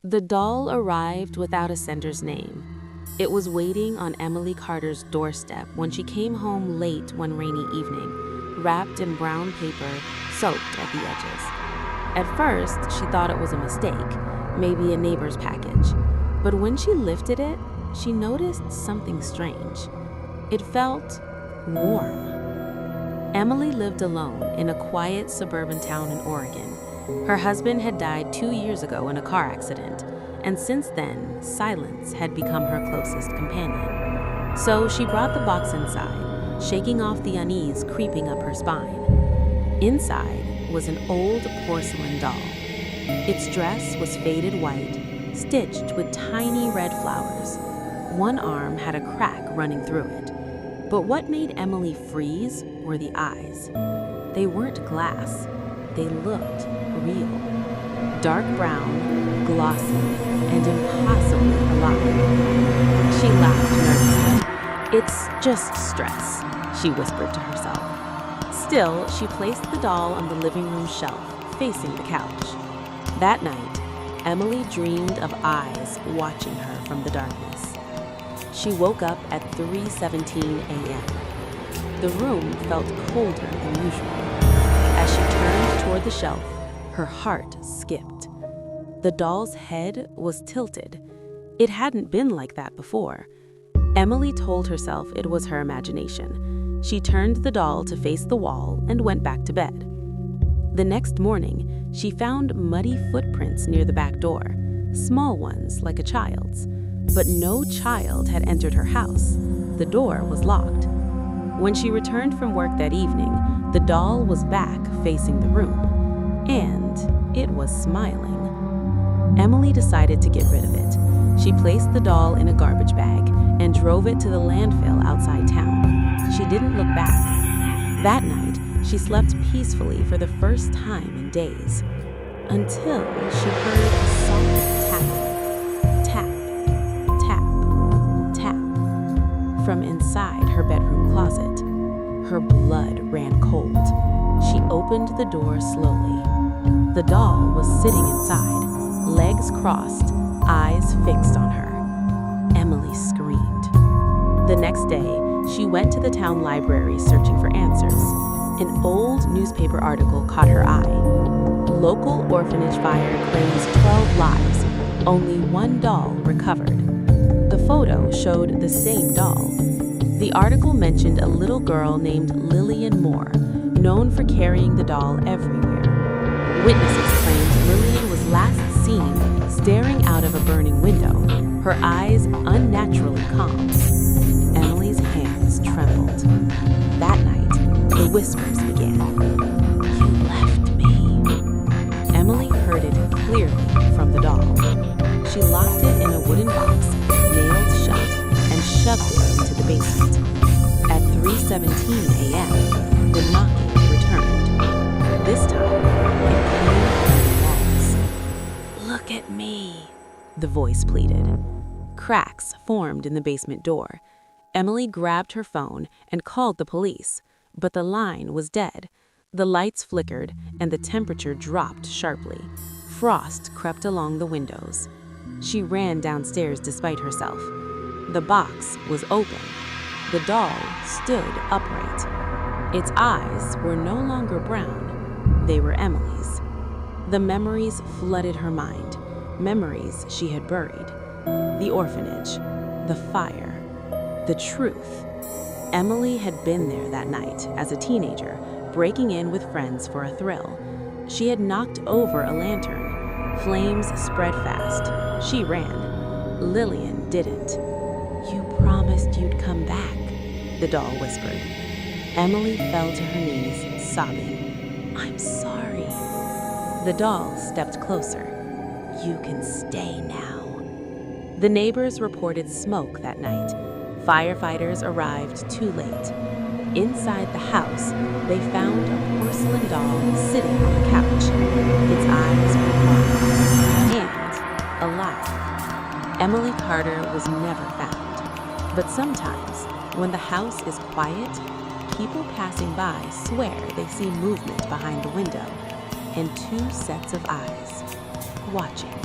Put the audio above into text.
The doll arrived without a sender's name. It was waiting on Emily Carter's doorstep when she came home late one rainy evening, wrapped in brown paper, soaked at the edges. At first, she thought it was a mistake, maybe a neighbor's package. But when she lifted it, she noticed something strange. It felt warm. Emily lived alone in a quiet suburban town in Oregon. Her husband had died 2 years ago in a car accident, and since then, silence had become her closest companion. So she brought the box inside, shaking off the unease creeping up her spine. Inside was an old porcelain doll. Its dress was faded white, stitched with tiny red flowers. One arm had a crack running through it. But what made Emily freeze were the eyes. They weren't glass. They looked real. Dark brown, glossy, and impossibly alive. She laughed nervously. "It's just stress," she whispered to herself. Still, she placed the doll on the living room shelf, facing the couch. That night, Emily dreamed of eyes watching her from the darkness. She woke up at 3:17 a.m. The room felt colder than usual. As she turned toward the shelf, her heart skipped. The doll's head was tilted. It hadn't been like that before. Emily told herself it was her imagination. She turned the doll to face the wall and went back to bed. The next morning, she found muddy footprints near the back door, small ones like a child's. But no child had entered her house. The door was locked. When she returned from work that evening, the doll was back facing the room, and it was smiling. Emily decided to get rid of it. She placed the doll in a garbage bag and drove it to the landfill outside town. She didn't look back. That night, she slept peacefully for the first time in days, until she heard a soft tap, tap, tap, tap, from inside her bedroom closet. Her blood ran cold. She opened the door slowly. The doll was sitting inside, legs crossed, eyes fixed on her. Emily screamed. The next day, she went to the town library searching for answers. An old newspaper article caught her eye. Local orphanage fire claims 12 lives, only one doll recovered. The photo showed the same doll. The article mentioned a little girl named Lillian Moore, known for carrying the doll everywhere. Witnesses claimed Lillian was last seen staring out of a burning window, her eyes unnaturally calm. Emily's hands trembled. That night, the whispers began. "You left me." Emily heard it clearly from the doll. She locked it in a wooden box, nailed shut, and shoved it into the basement. At 3:17 a.m., the knocking returned. This time, it came from the walls. "Look at me," the voice pleaded. Cracks formed in the basement door. Emily grabbed her phone and called the police, but the line was dead. The lights flickered and the temperature dropped sharply. Frost crept along the windows. She ran downstairs despite herself. The box was open. The doll stood upright. Its eyes were no longer brown. They were Emily's. The memories flooded her mind, memories she had buried. The orphanage, the fire, the truth. Emily had been there that night as a teenager, breaking in with friends for a thrill. She had knocked over a lantern. Flames spread fast. She ran. Lillian didn't. "You promised you'd come back," the doll whispered. Emily fell to her knees, sobbing. "I'm sorry." The doll stepped closer. "You can stay now." The neighbors reported smoke that night. Firefighters arrived too late. Inside the house, they found a porcelain doll sitting on the couch. Its eyes were wide and alive. Emily Carter was never found. But sometimes, when the house is quiet, people passing by swear they see movement behind the window and two sets of eyes watching.